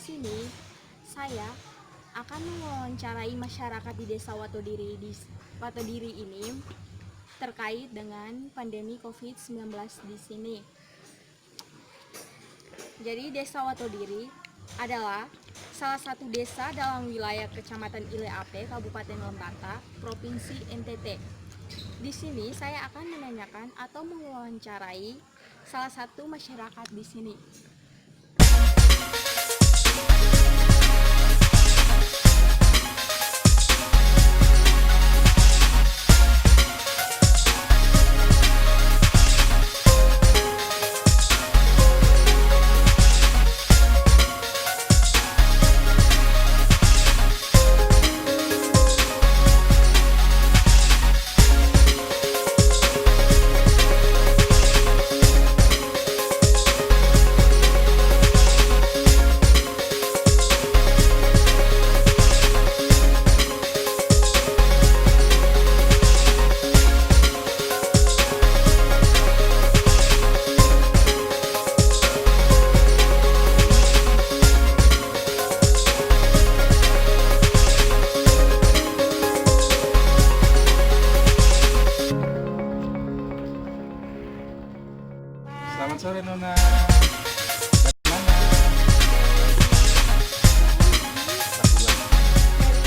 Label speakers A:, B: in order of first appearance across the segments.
A: sini saya akan mewawancarai masyarakat di Desa Watodiri ini terkait dengan pandemi COVID-19 di sini. Jadi Desa Watodiri adalah salah satu desa dalam wilayah Kecamatan Ile Ape, Kabupaten Lembata, Provinsi NTT. Di sini saya akan menanyakan atau mewawancarai salah satu masyarakat di sini.
B: Selamat sore Nona. Dari mana?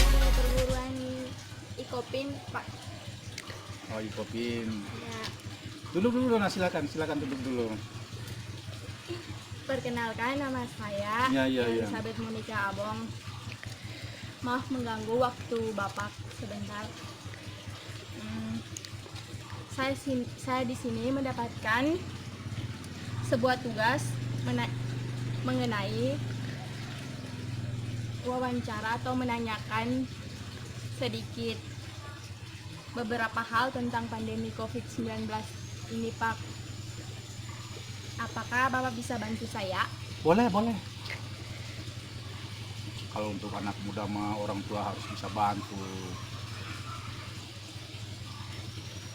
A: Dari perguruan Ikopin, Pak.
B: Oh, Ikopin.
A: Ya,
B: Duduk dulu Nona, silakan duduk dulu.
A: perkenalkan nama saya
B: Ya.
A: Elizabeth Monica Abong. Maaf mengganggu waktu Bapak sebentar. Saya di sini mendapatkan sebuah tugas mengenai wawancara atau menanyakan sedikit beberapa hal tentang pandemi COVID-19 ini, Pak. Apakah Bapak bisa bantu saya?
B: Boleh. Kalau untuk anak muda mah orang tua harus bisa bantu.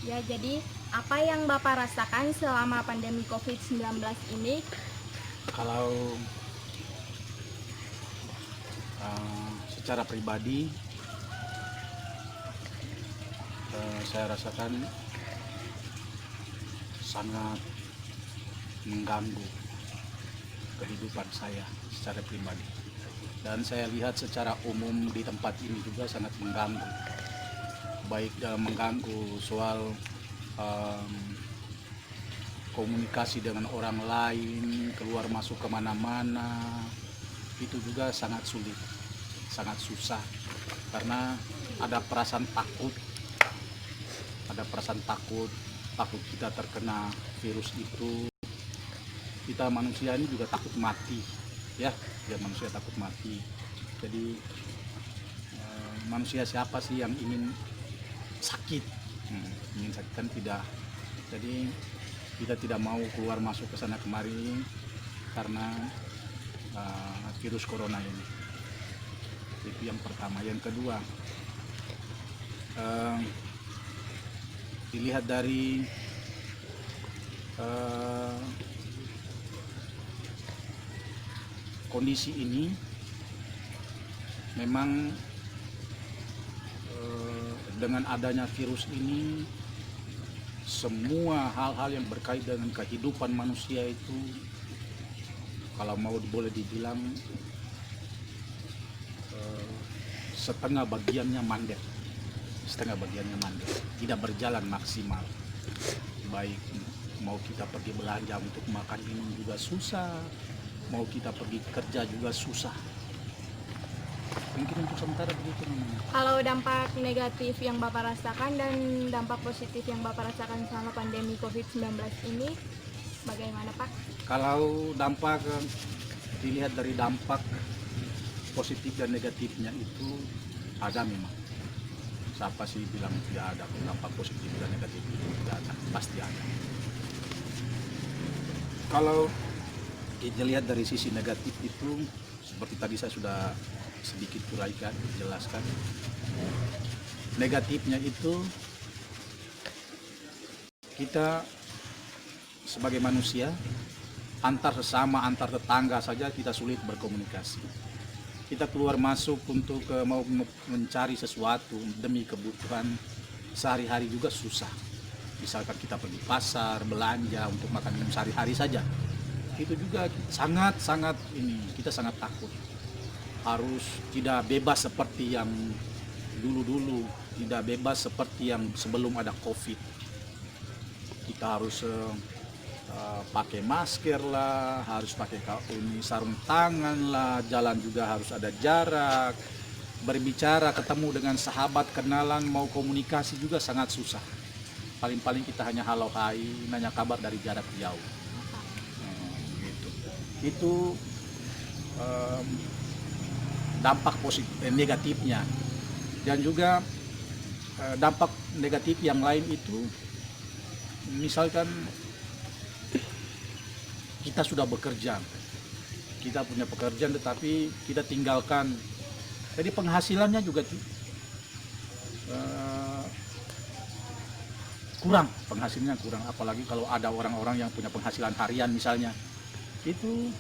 A: Ya, jadi apa yang Bapak rasakan selama pandemi COVID-19 ini?
B: Kalau secara pribadi saya rasakan sangat mengganggu kehidupan saya secara pribadi, dan saya lihat secara umum di tempat ini juga sangat mengganggu, baik dalam mengganggu soal komunikasi dengan orang lain, keluar masuk kemana-mana, itu juga sangat sulit, sangat susah, karena ada perasaan takut takut kita terkena virus itu. Kita manusia ini juga takut mati, ya manusia takut mati. Jadi manusia siapa sih yang ingin sakit? Ingin sakit kan tidak. Jadi kita tidak mau keluar masuk ke sana kemari karena virus corona ini. Itu yang pertama. Yang kedua, dilihat dari kondisi ini, memang dengan adanya virus ini, semua hal-hal yang berkait dengan kehidupan manusia itu, kalau mau boleh dibilang, setengah bagiannya mandek, tidak berjalan maksimal. Baik mau kita pergi belanja untuk makan minum juga susah, mau kita pergi kerja juga susah. Mungkin untuk sementara begitu namanya.
A: Kalau dampak negatif yang Bapak rasakan dan dampak positif yang Bapak rasakan selama pandemi COVID-19 ini bagaimana, Pak?
B: Kalau dampak, dilihat dari dampak positif dan negatifnya itu ada memang. Siapa sih bilang tidak ada? Dampak positif dan negatif itu tidak ada, pasti ada. Kalau kita lihat dari sisi negatif itu, seperti tadi saya sudah sedikit uraikan, jelaskan. Negatifnya itu, kita sebagai manusia antar sesama, antar tetangga saja kita sulit berkomunikasi. Kita keluar masuk untuk mau mencari sesuatu demi kebutuhan sehari-hari juga susah. Misalkan kita pergi pasar, belanja untuk makan minum sehari-hari saja, itu juga sangat kita sangat takut. Harus tidak bebas seperti yang dulu-dulu, tidak bebas seperti yang sebelum ada COVID. Kita harus pakai masker lah, harus pakai sarung tangan lah, jalan juga harus ada jarak, berbicara, ketemu dengan sahabat, kenalan, mau komunikasi juga sangat susah. Paling-paling kita hanya halo hai, nanya kabar dari jarak jauh. Gitu. Itu dampak negatifnya. Dan juga dampak negatif yang lain itu, misalkan kita sudah bekerja, kita punya pekerjaan tetapi kita tinggalkan, jadi penghasilannya juga kurang, penghasilannya kurang. Apalagi kalau ada orang-orang yang punya penghasilan harian misalnya, itu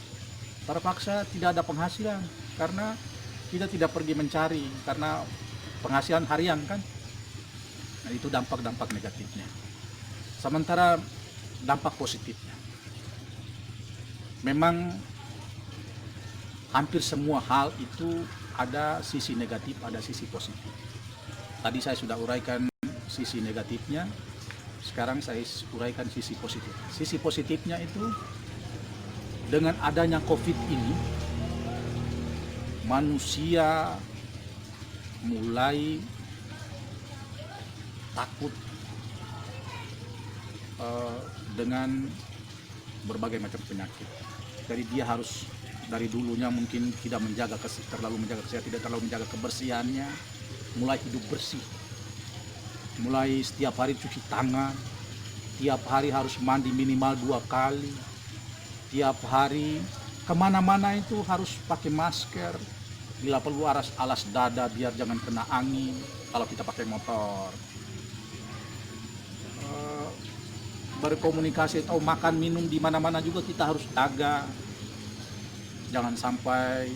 B: terpaksa tidak ada penghasilan karena kita tidak pergi mencari karena penghasilan harian kan. Nah, itu dampak-dampak negatifnya. Sementara dampak positifnya, memang hampir semua hal itu ada sisi negatif, ada sisi positif. Tadi saya sudah uraikan sisi negatifnya, sekarang saya uraikan sisi positif. Sisi positifnya itu, dengan adanya COVID ini, manusia mulai takut dengan berbagai macam penyakit. Jadi dia harus dari dulunya mungkin tidak terlalu menjaga kesehatan, tidak terlalu menjaga kebersihannya, mulai hidup bersih, mulai setiap hari cuci tangan, tiap hari harus mandi minimal 2 kali, tiap hari kemana-mana itu harus pakai masker, bila perlu alas dada biar jangan kena angin kalau kita pakai motor. Berkomunikasi atau makan minum di mana-mana juga kita harus jaga, jangan sampai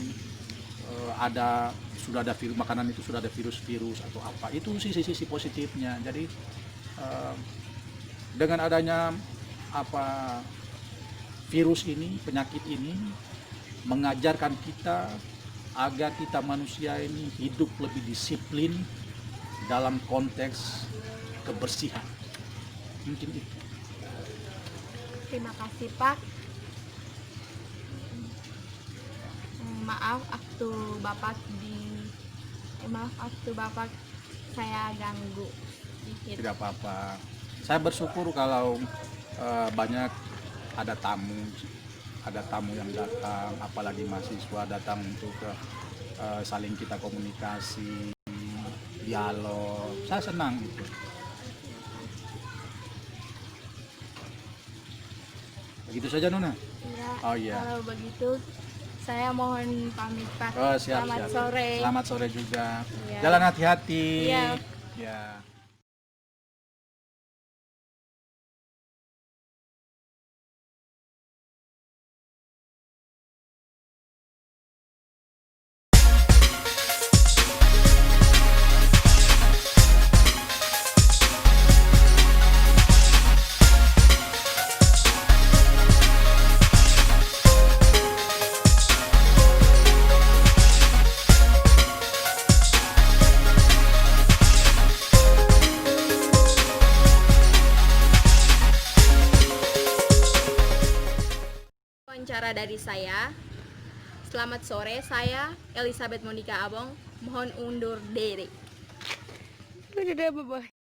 B: sudah ada virus, makanan itu sudah ada virus atau apa. Itu sisi positifnya. Jadi dengan adanya virus ini, penyakit ini mengajarkan kita agar kita manusia ini hidup lebih disiplin dalam konteks kebersihan. Mungkin itu.
A: Terima kasih Pak. Maaf waktu Bapak saya ganggu sedikit.
B: Tidak apa-apa. Saya bersyukur kalau banyak ada tamu yang datang, apalagi mahasiswa datang untuk saling kita komunikasi, dialog. Saya senang itu. Begitu saja Nona.
A: Ya,
B: Oh iya.
A: kalau begitu saya mohon pamit Pak.
B: Oh, siap,
A: Selamat
B: siap.
A: sore.
B: Selamat sore juga.
A: Iya.
B: Jalan hati-hati.
A: Iya.
B: Ya.
A: Wawancara dari saya. Selamat sore, saya Elizabeth Monica Abong. Mohon undur diri. Udah, bye-bye.